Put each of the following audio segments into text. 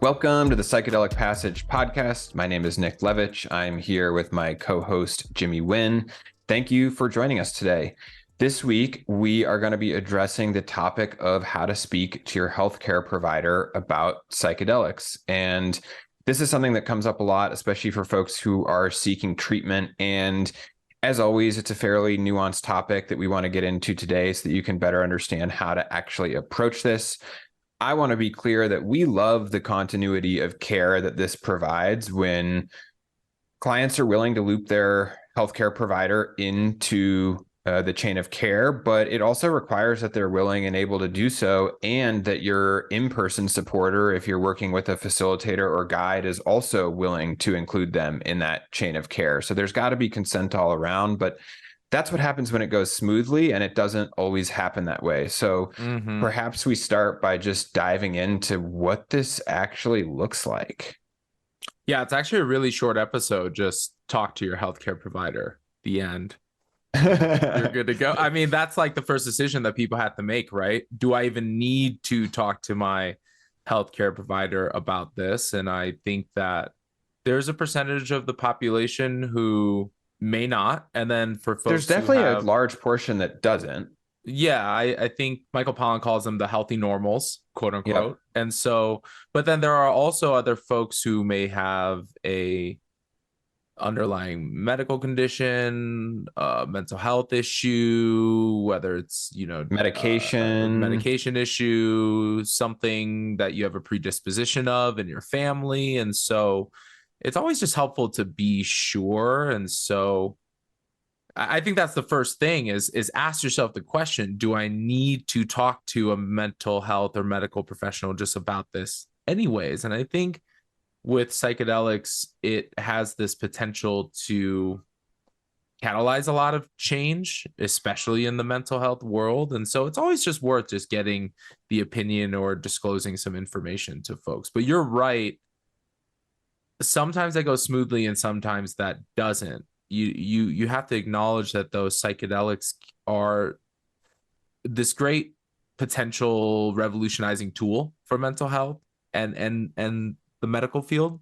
Welcome to the Psychedelic Passage podcast. My name is Nick Levich. I'm here with my co-host, Jimmy Nguyen. Thank you for joining us today. This week, we are going to be addressing the topic of how to speak to your healthcare provider about psychedelics. And this is something that comes up a lot, especially for folks who are seeking treatment. And as always, it's a fairly nuanced topic that we want to get into today so that you can better understand how to actually approach this. I want to be clear that we love the continuity of care that this provides when clients are willing to loop their healthcare provider into the chain of care, but it also requires that they're willing and able to do so, and that your in-person supporter, if you're working with a facilitator or guide, is also willing to include them in that chain of care. So there's got to be consent all around, but that's what happens when it goes smoothly, and it doesn't always happen that way. So perhaps we start by just diving into what this actually looks like. Yeah, it's actually a really short episode. Just talk to your healthcare provider. The end. You're good to go. I mean, that's like the first decision that people have to make, right? Do I even need to talk to my healthcare provider about this? And I think that there's a percentage of the population who may not. And then for folks, there's definitely a large portion that doesn't. Yeah, I think Michael Pollan calls them the healthy normals, quote unquote. Yep. And so, but then there are also other folks who may have a underlying medical condition, mental health issue, whether it's, medication issue, something that you have a predisposition of in your family. And so it's always just helpful to be sure. And so I think that's the first thing is ask yourself the question, do I need to talk to a mental health or medical professional just about this anyways? And I think with psychedelics, it has this potential to catalyze a lot of change, especially in the mental health world. And so it's always just worth just getting the opinion or disclosing some information to folks. But you're right. Sometimes that goes smoothly and sometimes that doesn't. You have to acknowledge that those psychedelics are this great potential revolutionizing tool for mental health and the medical field.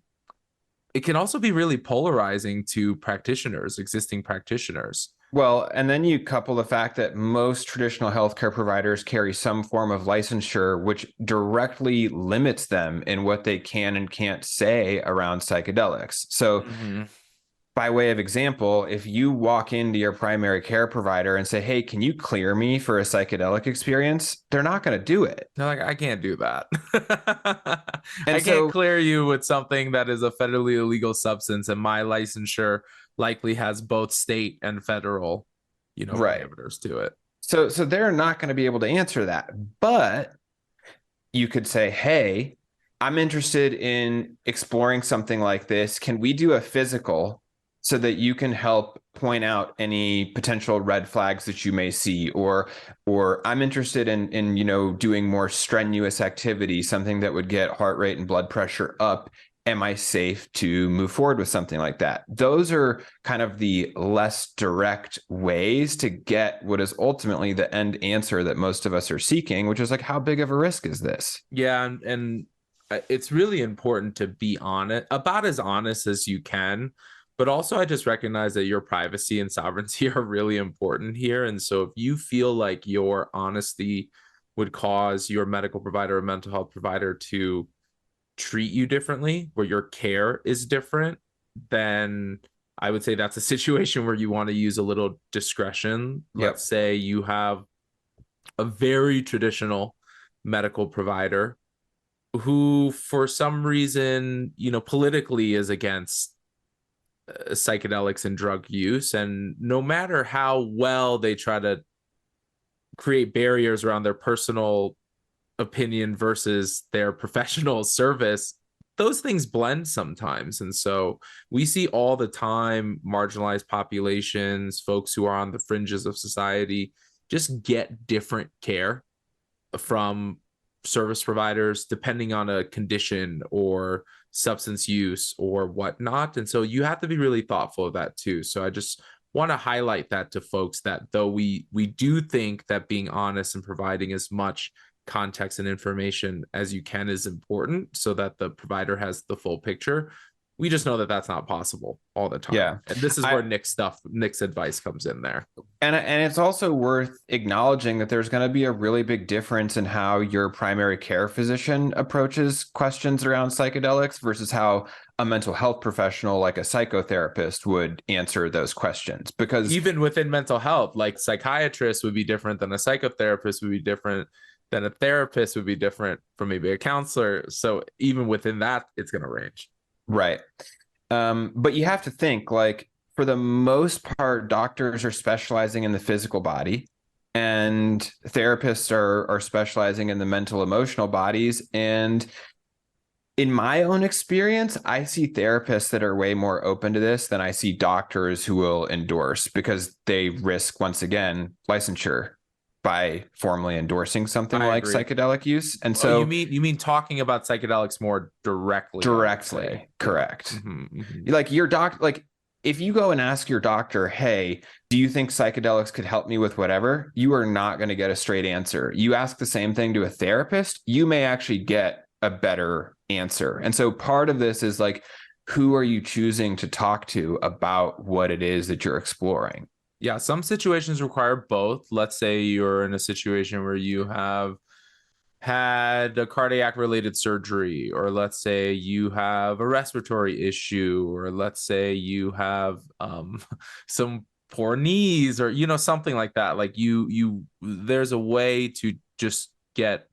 It can also be really polarizing to practitioners, existing practitioners. Well, and then you couple the fact that most traditional healthcare providers carry some form of licensure, which directly limits them in what they can and can't say around psychedelics. So by way of example, if you walk into your primary care provider and say, hey, can you clear me for a psychedelic experience? They're not going to do it. They're like, I can't do that. I can't clear you with something that is a federally illegal substance, and my licensure likely has both state and federal, parameters to it. So they're not going to be able to answer that. But you could say, hey, I'm interested in exploring something like this. Can we do a physical so that you can help point out any potential red flags that you may see, or I'm interested in doing more strenuous activity, something that would get heart rate and blood pressure up. Am I safe to move forward with something like that? Those are kind of the less direct ways to get what is ultimately the end answer that most of us are seeking, which is like, how big of a risk is this? Yeah, and it's really important to be honest, about as honest as you can. But also, I just recognize that your privacy and sovereignty are really important here. And so if you feel like your honesty would cause your medical provider or mental health provider to treat you differently, where your care is different, then I would say that's a situation where you want to use a little discretion. Let's say you have a very traditional medical provider who, for some reason, politically is against psychedelics and drug use, and no matter how well they try to create barriers around their personal opinion versus their professional service, those things blend sometimes. And so we see all the time marginalized populations, folks who are on the fringes of society, just get different care from service providers depending on a condition or substance use or whatnot. And so you have to be really thoughtful of that too. So I just want to highlight that to folks, that though we do think that being honest and providing as much context and information as you can is important so that the provider has the full picture. We just know that that's not possible all the time. Yeah. And this is where Nick's advice comes in there. And it's also worth acknowledging that there's going to be a really big difference in how your primary care physician approaches questions around psychedelics versus how a mental health professional like a psychotherapist would answer those questions. Because even within mental health, like psychiatrist would be different than a psychotherapist, would be different than a therapist, would be different from maybe a counselor. So even within that, it's going to range. Right. But you have to think, like, for the most part, doctors are specializing in the physical body and therapists are specializing in the mental, emotional bodies. And in my own experience, I see therapists that are way more open to this than I see doctors who will endorse, because they risk, once again, licensure by formally endorsing something like psychedelic use. And so you mean talking about psychedelics more directly, correct. Mm-hmm, mm-hmm. Like your like if you go and ask your doctor, hey, do you think psychedelics could help me with whatever? You are not going to get a straight answer. You ask the same thing to a therapist, you may actually get a better answer. And so part of this is like, who are you choosing to talk to about what it is that you're exploring? Yeah, some situations require both. Let's say you're in a situation where you have had a cardiac related surgery, or let's say you have a respiratory issue, or let's say you have some poor knees, or something like that. Like there's a way to just get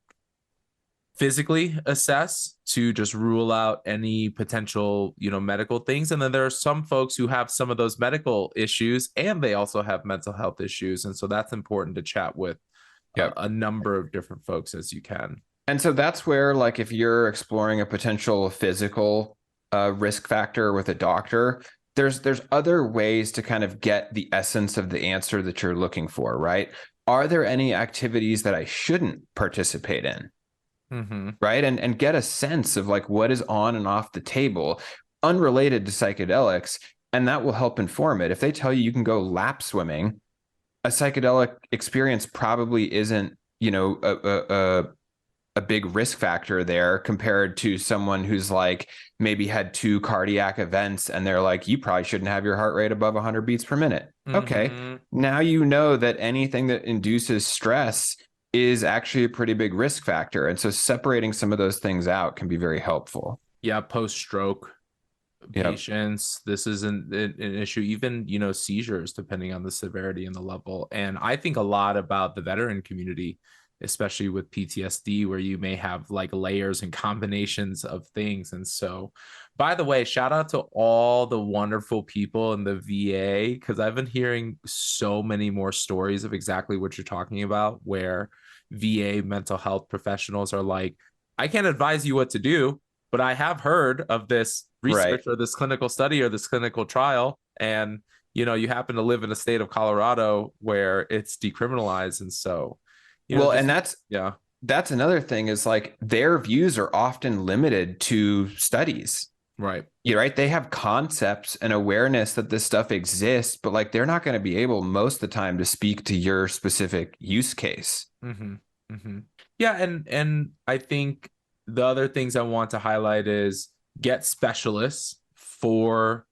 physically assess to just rule out any potential medical things. And then there are some folks who have some of those medical issues and they also have mental health issues, and so that's important to chat with a number of different folks as you can. And so that's where, like, if you're exploring a potential physical risk factor with a doctor, there's other ways to kind of get the essence of the answer that you're looking for, right? Are there any activities that I shouldn't participate in? Mm-hmm. Right. And get a sense of like what is on and off the table unrelated to psychedelics. And that will help inform it. If they tell you can go lap swimming, a psychedelic experience probably isn't, a big risk factor there compared to someone who's like maybe had 2 cardiac events and they're like, you probably shouldn't have your heart rate above 100 beats per minute. Mm-hmm. Okay. Now you know that anything that induces stress is actually a pretty big risk factor. And so separating some of those things out can be very helpful. Yeah, post-stroke patients, this is an issue. Even, seizures, depending on the severity and the level. And I think a lot about the veteran community, especially with PTSD, where you may have like layers and combinations of things. And so, by the way, shout out to all the wonderful people in the VA, because I've been hearing so many more stories of exactly what you're talking about, where VA mental health professionals are like, I can't advise you what to do, but I have heard of this research or this clinical study or this clinical trial. And, you happen to live in a state of Colorado where it's decriminalized. And so, and that's another thing, is like their views are often limited to studies. Right. They have concepts and awareness that this stuff exists, but like they're not going to be able most of the time to speak to your specific use case. Mm-hmm. Mm-hmm. Yeah. And I think the other things I want to highlight is get specialists for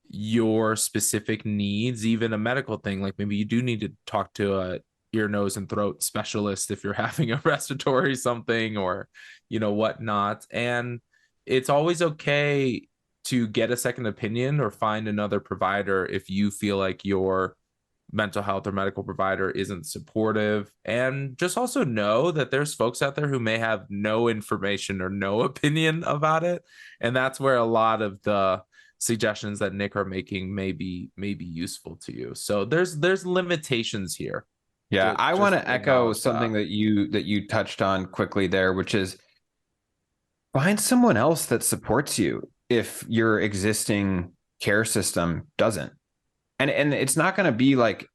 your specific needs, even a medical thing. Like maybe you do need to talk to a ear, nose, and throat specialist if you're having a respiratory something or, whatnot. And it's always okay to get a second opinion or find another provider if you feel like your mental health or medical provider isn't supportive. And just also know that there's folks out there who may have no information or no opinion about it. And that's where a lot of the suggestions that Nick are making may be useful to you. So there's limitations here. Yeah, I want to echo something that you touched on quickly there, which is find someone else that supports you if your existing care system doesn't. And it's not going to be like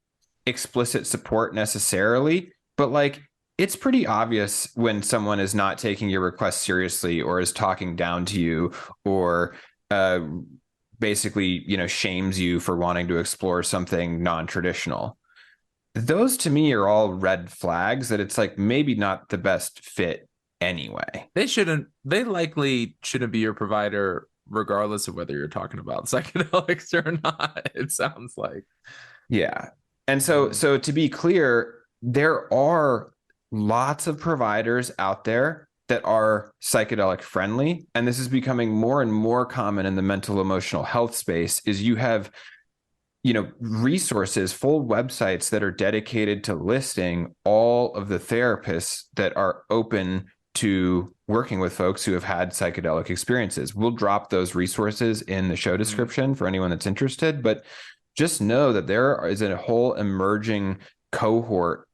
explicit support necessarily, but like it's pretty obvious when someone is not taking your request seriously or is talking down to you or basically, shames you for wanting to explore something non-traditional. those to me are all red flags that it's like maybe not the best fit anyway. They likely shouldn't be your provider regardless of whether you're talking about psychedelics or not, it sounds like. Yeah. And so to be clear, there are lots of providers out there that are psychedelic friendly, and this is becoming more and more common in the mental emotional health space. Is you have resources, full websites that are dedicated to listing all of the therapists that are open to working with folks who have had psychedelic experiences. We'll drop those resources in the show description for anyone that's interested, but just know that there is a whole emerging cohort,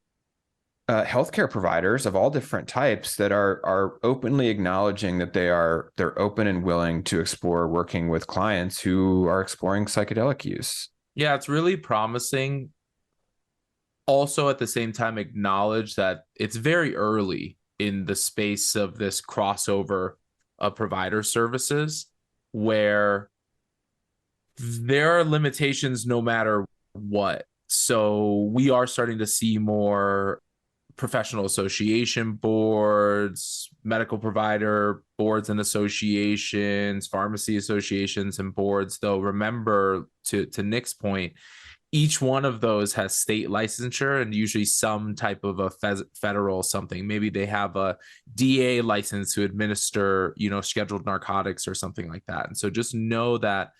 healthcare providers of all different types that are openly acknowledging that they're open and willing to explore working with clients who are exploring psychedelic use. Yeah, it's really promising. Also, at the same time, acknowledge that it's very early in the space of this crossover of provider services where there are limitations no matter what. So we are starting to see more professional association boards, medical provider boards and associations, pharmacy associations and boards. Though remember, to Nick's point, each one of those has state licensure and usually some type of a federal something. Maybe they have a DA license to administer, scheduled narcotics or something like that. And so just know that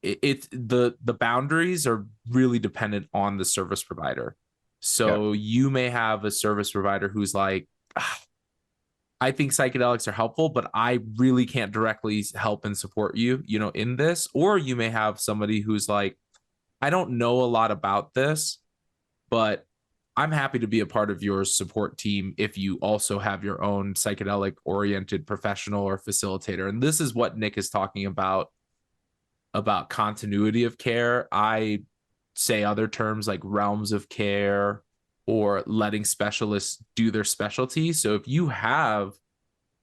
the boundaries are really dependent on the service provider. So you may have a service provider who's like, I think psychedelics are helpful, but I really can't directly help and support you, in this. Or you may have somebody who's like, I don't know a lot about this, but I'm happy to be a part of your support team if you also have your own psychedelic oriented professional or facilitator. And this is what Nick is talking about continuity of care. I say other terms like realms of care or letting specialists do their specialty. So if you have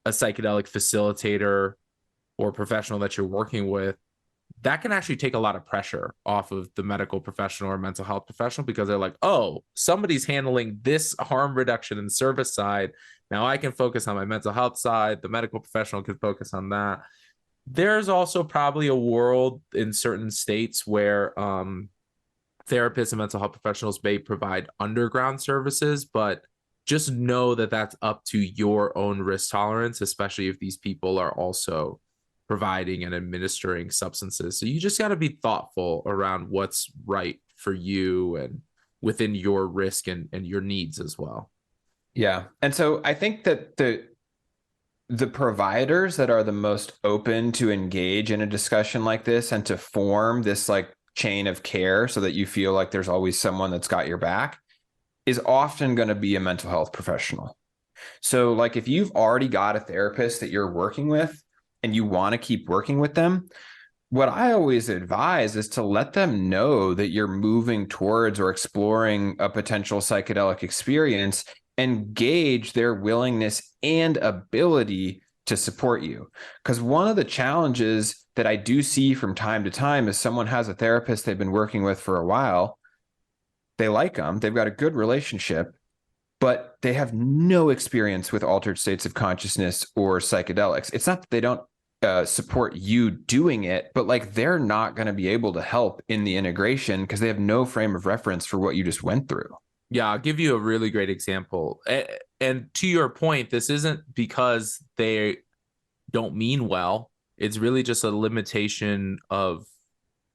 a psychedelic facilitator or professional that you're working with, that can actually take a lot of pressure off of the medical professional or mental health professional, because they're like, oh, somebody's handling this harm reduction and service side. Now I can focus on my mental health side. The medical professional can focus on that. There's also probably a world in certain states where therapists and mental health professionals may provide underground services, but just know that that's up to your own risk tolerance, especially if these people are also providing and administering substances. So you just got to be thoughtful around what's right for you and within your risk and your needs as well. Yeah. And so I think that the providers that are the most open to engage in a discussion like this and to form this like chain of care so that you feel like there's always someone that's got your back is often going to be a mental health professional. So like if you've already got a therapist that you're working with and you want to keep working with them, what I always advise is to let them know that you're moving towards or exploring a potential psychedelic experience and gauge their willingness and ability to support you. Because one of the challenges that I do see from time to time is someone has a therapist they've been working with for a while. They like them, they've got a good relationship, but they have no experience with altered states of consciousness or psychedelics. It's not that they don't support you doing it, but like they're not going to be able to help in the integration because they have no frame of reference for what you just went through. Yeah, I'll give you a really great example. And to your point, this isn't because they don't mean well. It's really just a limitation of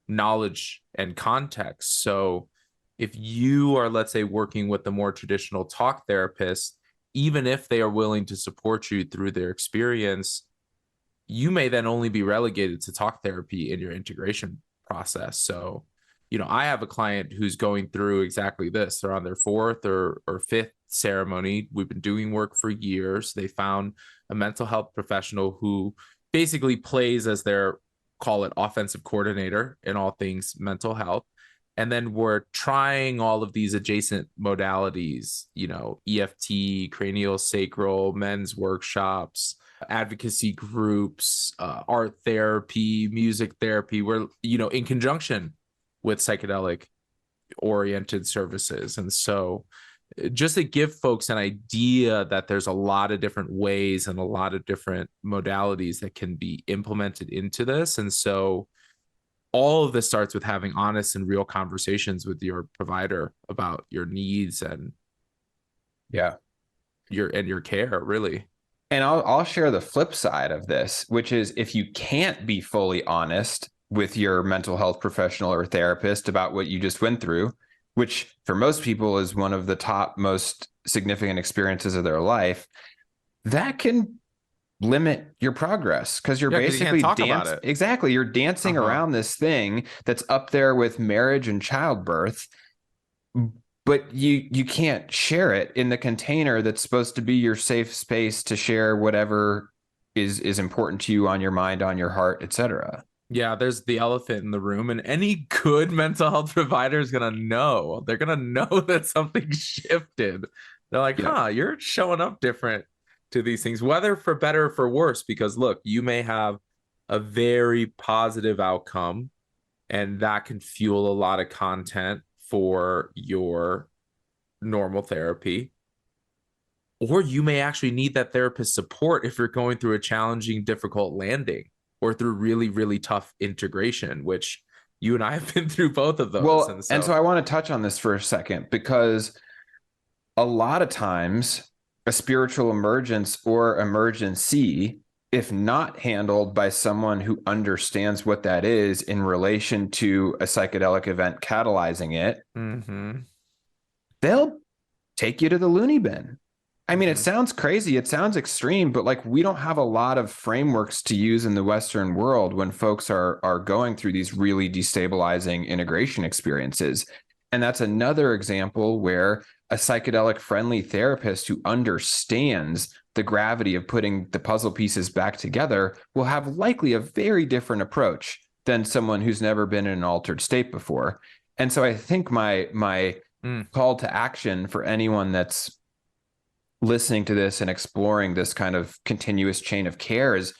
knowledge and context. So if you are, let's say, working with the more traditional talk therapist, even if they are willing to support you through their experience, you may then only be relegated to talk therapy in your integration process. So, I have a client who's going through exactly this. They're on their fourth or fifth ceremony. We've been doing work for years. They found a mental health professional who basically plays as their, call it, offensive coordinator in all things mental health. And then we're trying all of these adjacent modalities, EFT, cranial sacral, men's workshops, advocacy groups, art therapy, music therapy. We're, in conjunction with psychedelic oriented services. And so just to give folks an idea that there's a lot of different ways and a lot of different modalities that can be implemented into this. And so all of this starts with having honest and real conversations with your provider about your needs and Yeah. your care, really. And I'll share the flip side of this, which is if you can't be fully honest with your mental health professional or therapist about what you just went through, which for most people is one of the top most significant experiences of their life, that can limit your progress because you're basically dancing. Exactly. You're dancing around this thing that's up there with marriage and childbirth, but you can't share it in the container that's supposed to be your safe space to share whatever is important to you on your mind, on your heart, etc. Yeah, there's the elephant in the room, and any good mental health provider is gonna know. They're gonna know that something shifted. They're like, you're showing up different to these things, whether for better or for worse, because look, you may have a very positive outcome, and that can fuel a lot of content for your normal therapy. Or you may actually need that therapist support if you're going through a challenging, difficult landing or through really, really tough integration, which you and I have been through both of those. Well, and so I want to touch on this for a second, because a lot of times a spiritual emergence or emergency, if not handled by someone who understands what that is in relation to a psychedelic event catalyzing it, they'll take you to the loony bin. I mean, it sounds crazy. It sounds extreme, but like we don't have a lot of frameworks to use in the Western world when folks are going through these really destabilizing integration experiences. And that's another example where a psychedelic friendly therapist who understands the gravity of putting the puzzle pieces back together will have likely a very different approach than someone who's never been in an altered state before. And so I think my call to action for anyone that's listening to this and exploring this kind of continuous chain of care is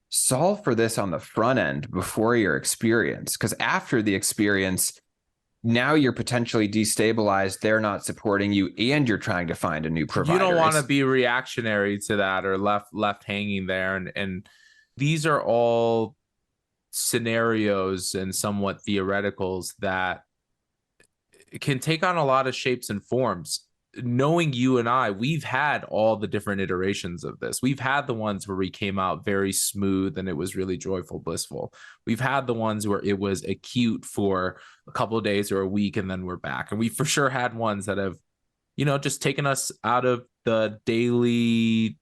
solve for this on the front end before your experience. Because after the experience, now you're potentially destabilized. They're not supporting you, and you're trying to find a new provider. You don't want to be reactionary to that or left hanging there. And these are all scenarios and somewhat theoreticals that can take on a lot of shapes and forms. Knowing you and I, we've had all the different iterations of this. We've had the ones where we came out very smooth and it was really joyful, blissful. We've had the ones where it was acute for a couple of days or a week and then we're back. And we for sure had ones that have, just taken us out of the daily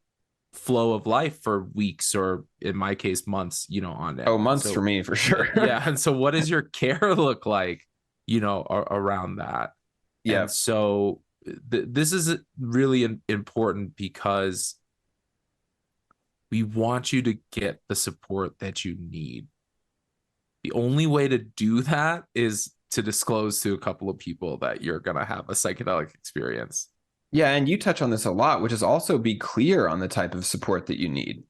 flow of life for weeks, or in my case, months, on end. Oh, months for me, for sure. Yeah. And so what does your care look like, around that? Yeah. And so this is really important because we want you to get the support that you need. The only way to do that is to disclose to a couple of people that you're going to have a psychedelic experience. Yeah. And you touch on this a lot, which is also be clear on the type of support that you need,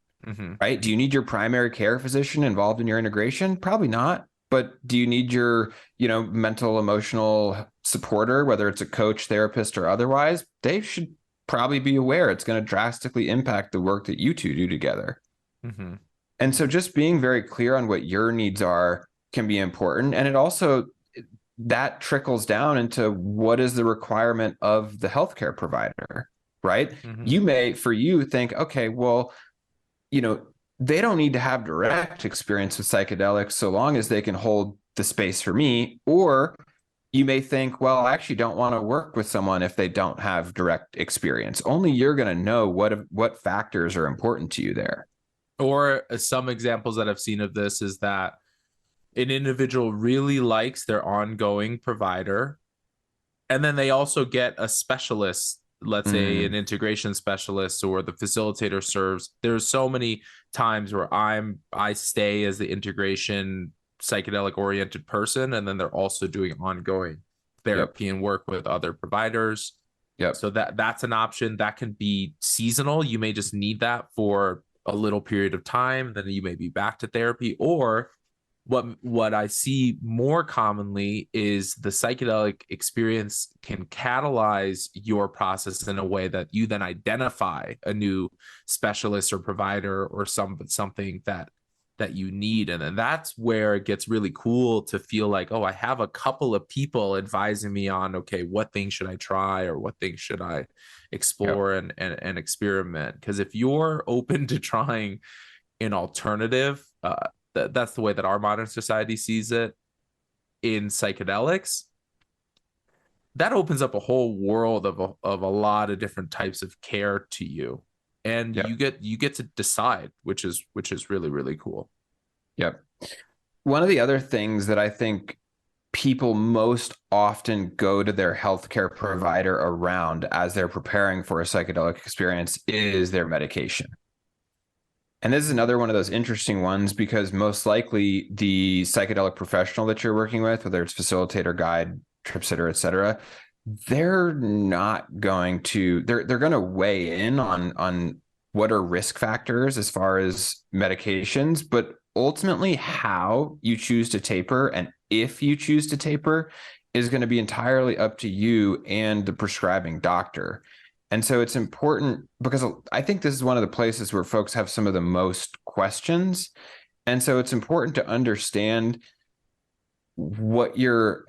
right? Do you need your primary care physician involved in your integration? Probably not. But do you need your, mental, emotional supporter, whether it's a coach, therapist, or otherwise? They should probably be aware it's going to drastically impact the work that you two do together. And so just being very clear on what your needs are can be important. And it also, that trickles down into what is the requirement of the healthcare provider, right? You may, for you, think, okay, well, they don't need to have direct experience with psychedelics so long as they can hold the space for me. Or you may think, well, I actually don't want to work with someone if they don't have direct experience. Only you're going to know what factors are important to you there. Or some examples that I've seen of this is that an individual really likes their ongoing provider, and then they also get a specialist, let's say an integration specialist, or the facilitator serves. There's so many times where I stay as the integration psychedelic oriented person, and then they're also doing ongoing therapy and work with other providers. So that's an option that can be seasonal. You may just need that for a little period of time, then you may be back to therapy. Or What I see more commonly is the psychedelic experience can catalyze your process in a way that you then identify a new specialist or provider or something that you need. And then that's where it gets really cool to feel like, oh, I have a couple of people advising me on, okay, what things should I try or what things should I Yep. explore and experiment? Because if you're open to trying an alternative, that's the way that our modern society sees it in psychedelics. That opens up a whole world of a lot of different types of care to you, and Yep. you get to decide, which is really really cool. Yep. One of the other things that I think people most often go to their healthcare provider around as they're preparing for a psychedelic experience is their medication. And this is another one of those interesting ones because most likely the psychedelic professional that you're working with, whether it's facilitator, guide, trip sitter, et cetera, they're not going to they're going to weigh in on what are risk factors as far as medications, but ultimately how you choose to taper and if you choose to taper is going to be entirely up to you and the prescribing doctor. And so it's important because I think this is one of the places where folks have some of the most questions. And so it's important to understand what your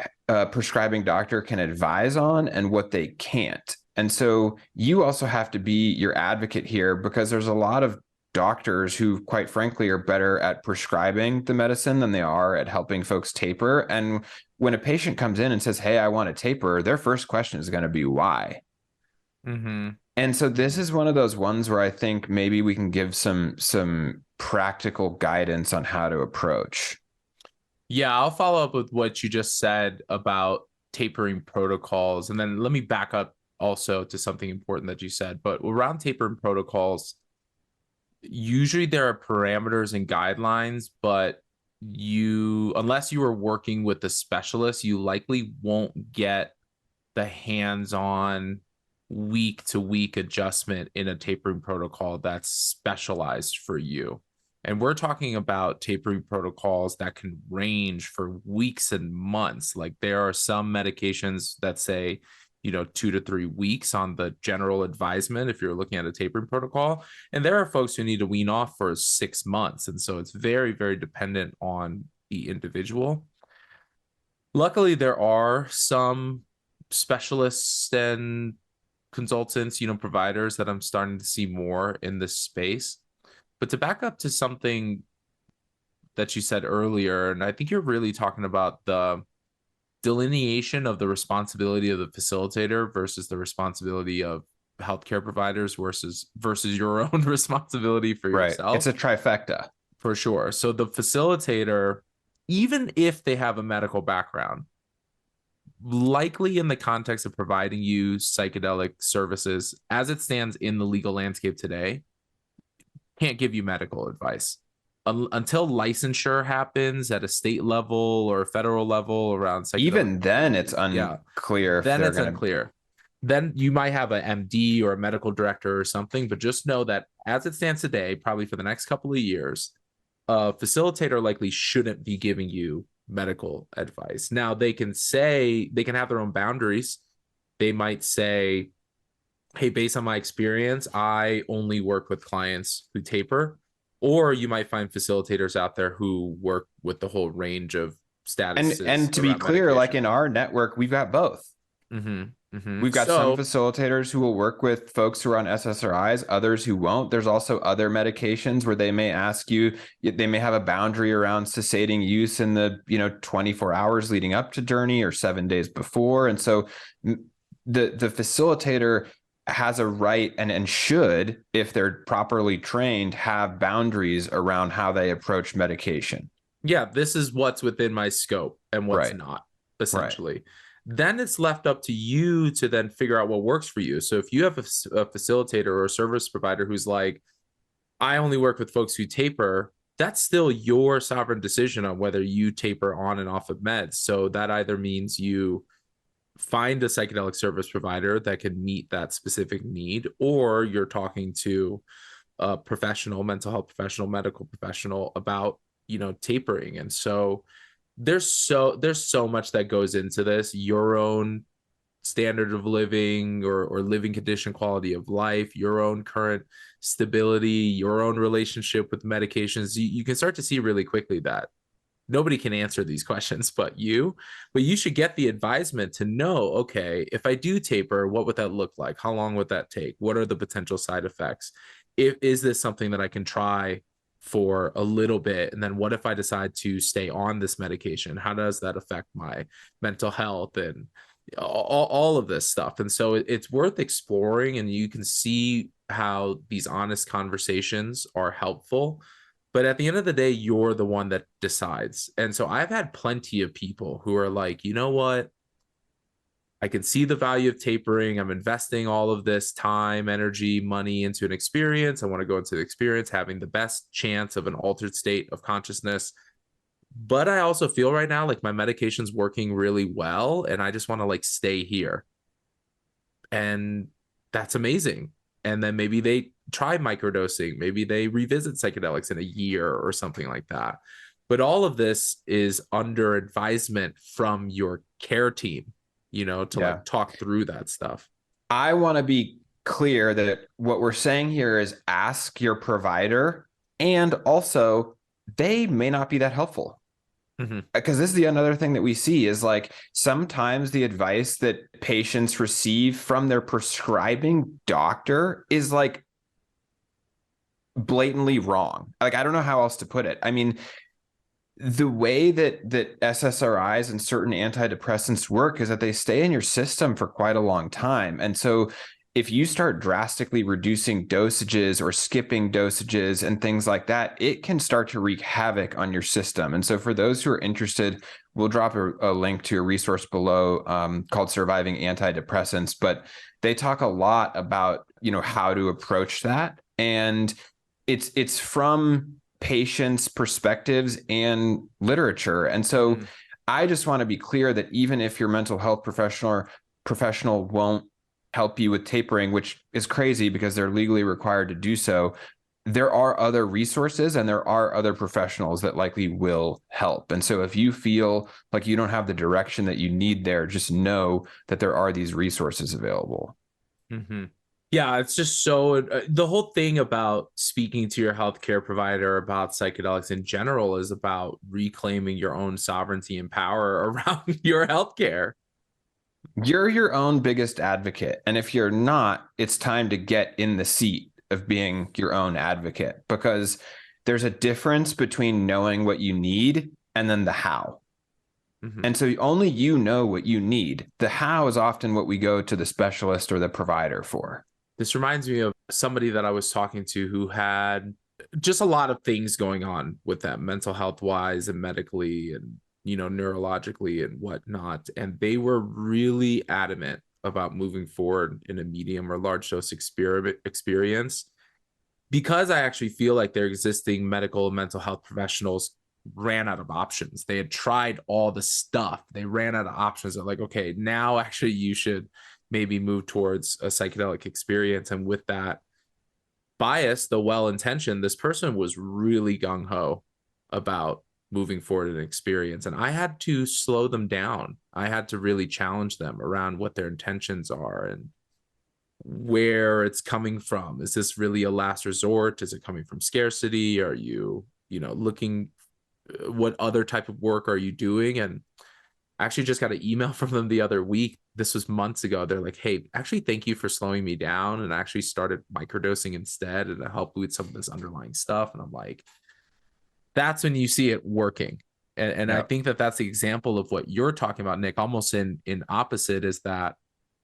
prescribing doctor can advise on and what they can't. And so you also have to be your advocate here because there's a lot of doctors who, quite frankly, are better at prescribing the medicine than they are at helping folks taper. And when a patient comes in and says, "Hey, I want to taper," their first question is going to be why. Mm-hmm. And so this is one of those ones where I think maybe we can give some practical guidance on how to approach. Yeah, I'll follow up with what you just said about tapering protocols, and then let me back up also to something important that you said. But around tapering protocols, usually there are parameters and guidelines, but unless you are working with a specialist, you likely won't get the hands-on week to week adjustment in a tapering protocol that's specialized for you. And we're talking about tapering protocols that can range for weeks and months. Like there are some medications that say, 2 to 3 weeks on the general advisement if you're looking at a tapering protocol. And there are folks who need to wean off for 6 months. And so it's very, very dependent on the individual. Luckily, there are some specialists and consultants, providers that I'm starting to see more in this space. But to back up to something that you said earlier, and I think you're really talking about the delineation of the responsibility of the facilitator versus the responsibility of healthcare providers versus your own responsibility for Right. It's yourself. a trifecta. For sure. So the facilitator, even if they have a medical background, likely in the context of providing you psychedelic services as it stands in the legal landscape today, can't give you medical advice until licensure happens at a state level or federal level around psychedelic. Even then, it's Yeah, unclear if then they're it's going to. unclear. Then you might have an MD or a medical director or something, but just know that as it stands today, probably for the next couple of years, a facilitator likely shouldn't be giving you medical advice. Now they can have their own boundaries. They might say, hey, based on my experience, I only work with clients who taper. Or you might find facilitators out there who work with the whole range of statuses And to be around clear, like medication. in our network, we've got both. Mm-hmm. Mm-hmm. We've got some So facilitators who will work with folks who are on SSRIs, others who won't. There's also other medications where they may ask you, they may have a boundary around sedating use in the 24 hours leading up to journey or 7 days before. And so the facilitator has a right and should, if they're properly trained, have boundaries around how they approach medication. yeah, this is what's within my scope and what's Right. not, Right. essentially. Then it's left up to you to then figure out what works for you. So if you have a facilitator or a service provider who's like, I only work with folks who taper, that's still your sovereign decision on whether you taper on and off of meds. So that either means you find a psychedelic service provider that can meet that specific need, or you're talking to a professional, mental health professional, medical professional about tapering. And so there's so much that goes into this, your own standard of living or living condition, quality of life, your own current stability, your own relationship with medications. You can start to see really quickly that nobody can answer these questions but you should get the advisement to know, okay, if I do taper, what would that look like? How long would that take? What are the potential side effects? Is this something that I can try for a little bit? And then what if I decide to stay on this medication? How does that affect my mental health and all of this stuff? And so it's worth exploring, and you can see how these honest conversations are helpful. But at the end of the day, you're the one that decides. And so I've had plenty of people who are like, you know what? I can see the value of tapering. I'm investing all of this time, energy, money into an experience. I want to go into the experience having the best chance of an altered state of consciousness. But I also feel right now like my medication's working really well, and I just want to like stay here. And that's amazing. And then maybe they try microdosing, maybe they revisit psychedelics in a year or something like that. But all of this is under advisement from your care team, to like talk through that stuff. I want to be clear that what we're saying here is ask your provider, and also they may not be that helpful. Because this is the another thing that we see is like sometimes the advice that patients receive from their prescribing doctor is like blatantly wrong. Like, I don't know how else to put it. I mean, the way that SSRIs and certain antidepressants work is that they stay in your system for quite a long time. And so if you start drastically reducing dosages or skipping dosages and things like that, it can start to wreak havoc on your system. And so for those who are interested, we'll drop a link to a resource below called Surviving Antidepressants. But they talk a lot about, how to approach that. And it's from patients' perspectives and literature. And so I just want to be clear that even if your mental health professional won't help you with tapering, which is crazy because they're legally required to do so, there are other resources and there are other professionals that likely will help. And so if you feel like you don't have the direction that you need there, just know that there are these resources available. Yeah, it's just so the whole thing about speaking to your healthcare provider about psychedelics in general is about reclaiming your own sovereignty and power around your healthcare. You're your own biggest advocate. And if you're not, it's time to get in the seat of being your own advocate, because there's a difference between knowing what you need and then the how. And so only you know what you need. The how is often what we go to the specialist or the provider for. This reminds me of somebody that I was talking to who had just a lot of things going on with them, mental health wise and medically and neurologically and whatnot. And they were really adamant about moving forward in a medium or large dose experience, because I actually feel like their existing medical and mental health professionals ran out of options. They had tried all the stuff. They ran out of options. They're like, okay, now actually you should maybe move towards a psychedelic experience. And with that bias, though well-intentioned, this person was really gung-ho about moving forward in an experience. And I had to slow them down. I had to really challenge them around what their intentions are and where it's coming from. Is this really a last resort? Is it coming from scarcity? Are you, looking, what other type of work are you doing? And I actually just got an email from them the other week. This was months ago. They're like, hey, actually, thank you for slowing me down. And I actually started microdosing instead, and to help with some of this underlying stuff. And I'm like, that's when you see it working. And I think that that's the example of what you're talking about, Nick, almost in opposite, is that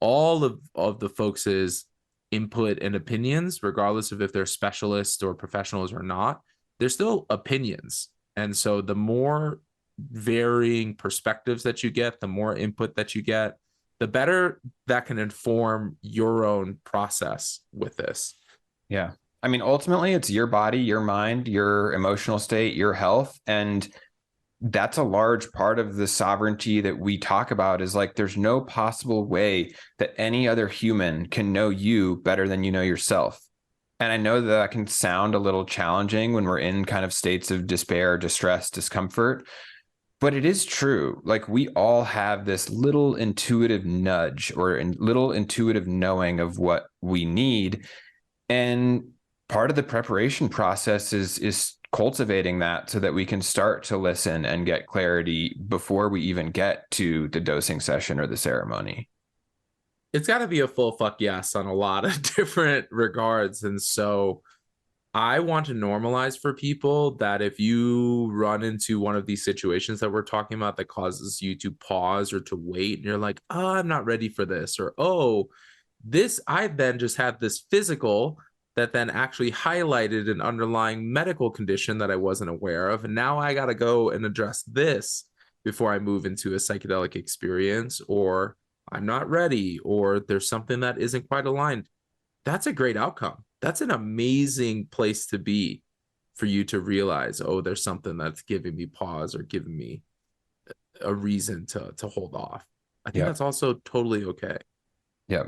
all of the folks' input and opinions, regardless of if they're specialists or professionals or not, they're still opinions. And so the more varying perspectives that you get, the more input that you get, the better that can inform your own process with this. Yeah. I mean, ultimately, it's your body, your mind, your emotional state, your health. And that's a large part of the sovereignty that we talk about, is like, there's no possible way that any other human can know you better than you know yourself. And I know that can sound a little challenging when we're in kind of states of despair, distress, discomfort, but it is true. Like we all have this little intuitive nudge or little intuitive knowing of what we need. And part of the preparation process is cultivating that so that we can start to listen and get clarity before we even get to the dosing session or the ceremony. It's got to be a full fuck yes on a lot of different regards. And so I want to normalize for people that if you run into one of these situations that we're talking about that causes you to pause or to wait, and you're like, oh, I'm not ready for this, or oh, this, I then just had this physical that then actually highlighted an underlying medical condition that I wasn't aware of. And now I got to go and address this before I move into a psychedelic experience, or I'm not ready, or there's something that isn't quite aligned. That's a great outcome. That's an amazing place to be for you to realize, oh, there's something that's giving me pause or giving me a reason to hold off. I think that's also totally okay. Yeah.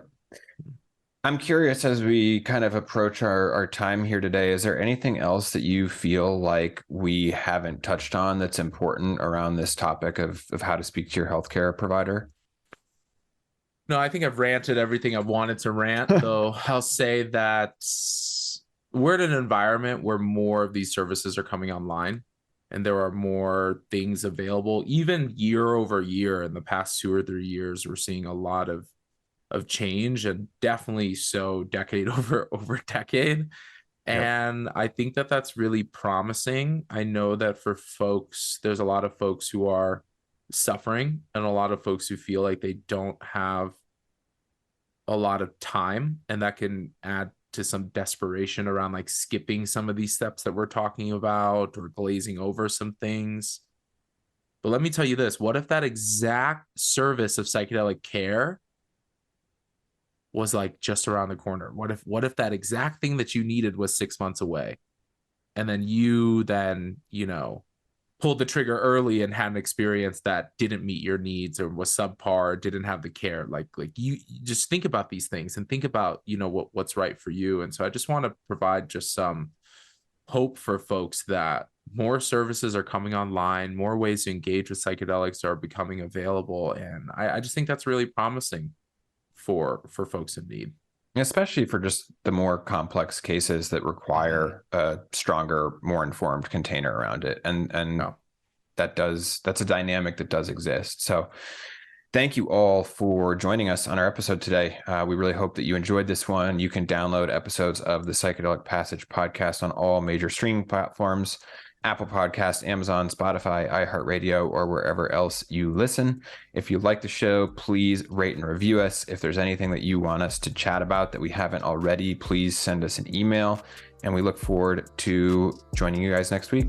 I'm curious, as we kind of approach our time here today, is there anything else that you feel like we haven't touched on that's important around this topic of how to speak to your healthcare provider? No, I think I've ranted everything I wanted to rant, though I'll say that we're in an environment where more of these services are coming online and there are more things available. Even year over year in the past 2 or 3 years, we're seeing a lot of change, and definitely so decade over decade. And I think that that's really promising. I know that for folks, there's a lot of folks who are suffering and a lot of folks who feel like they don't have a lot of time, and that can add to some desperation around like skipping some of these steps that we're talking about or glazing over some things. But let me tell you this, what if that exact service of psychedelic care was like just around the corner? What if that exact thing that you needed was 6 months away, and then you pulled the trigger early and had an experience that didn't meet your needs or was subpar, didn't have the care? Like you just think about these things and think about, what's right for you. And so I just want to provide just some hope for folks that more services are coming online, more ways to engage with psychedelics are becoming available. And I just think that's really promising for folks in need. Especially for just the more complex cases that require a stronger, more informed container around it. And that's a dynamic that does exist. So thank you all for joining us on our episode today. We really hope that you enjoyed this one. You can download episodes of the Psychedelic Passage podcast on all major streaming platforms: Apple Podcasts, Amazon, Spotify, iHeartRadio, or wherever else you listen. If you like the show, please rate and review us. If there's anything that you want us to chat about that we haven't already, please send us an email. And we look forward to joining you guys next week.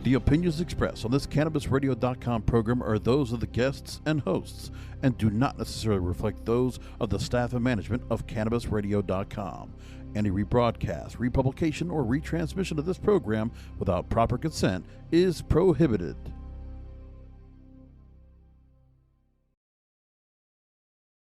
The opinions expressed on this CannabisRadio.com program are those of the guests and hosts and do not necessarily reflect those of the staff and management of CannabisRadio.com. Any rebroadcast, republication, or retransmission of this program without proper consent is prohibited.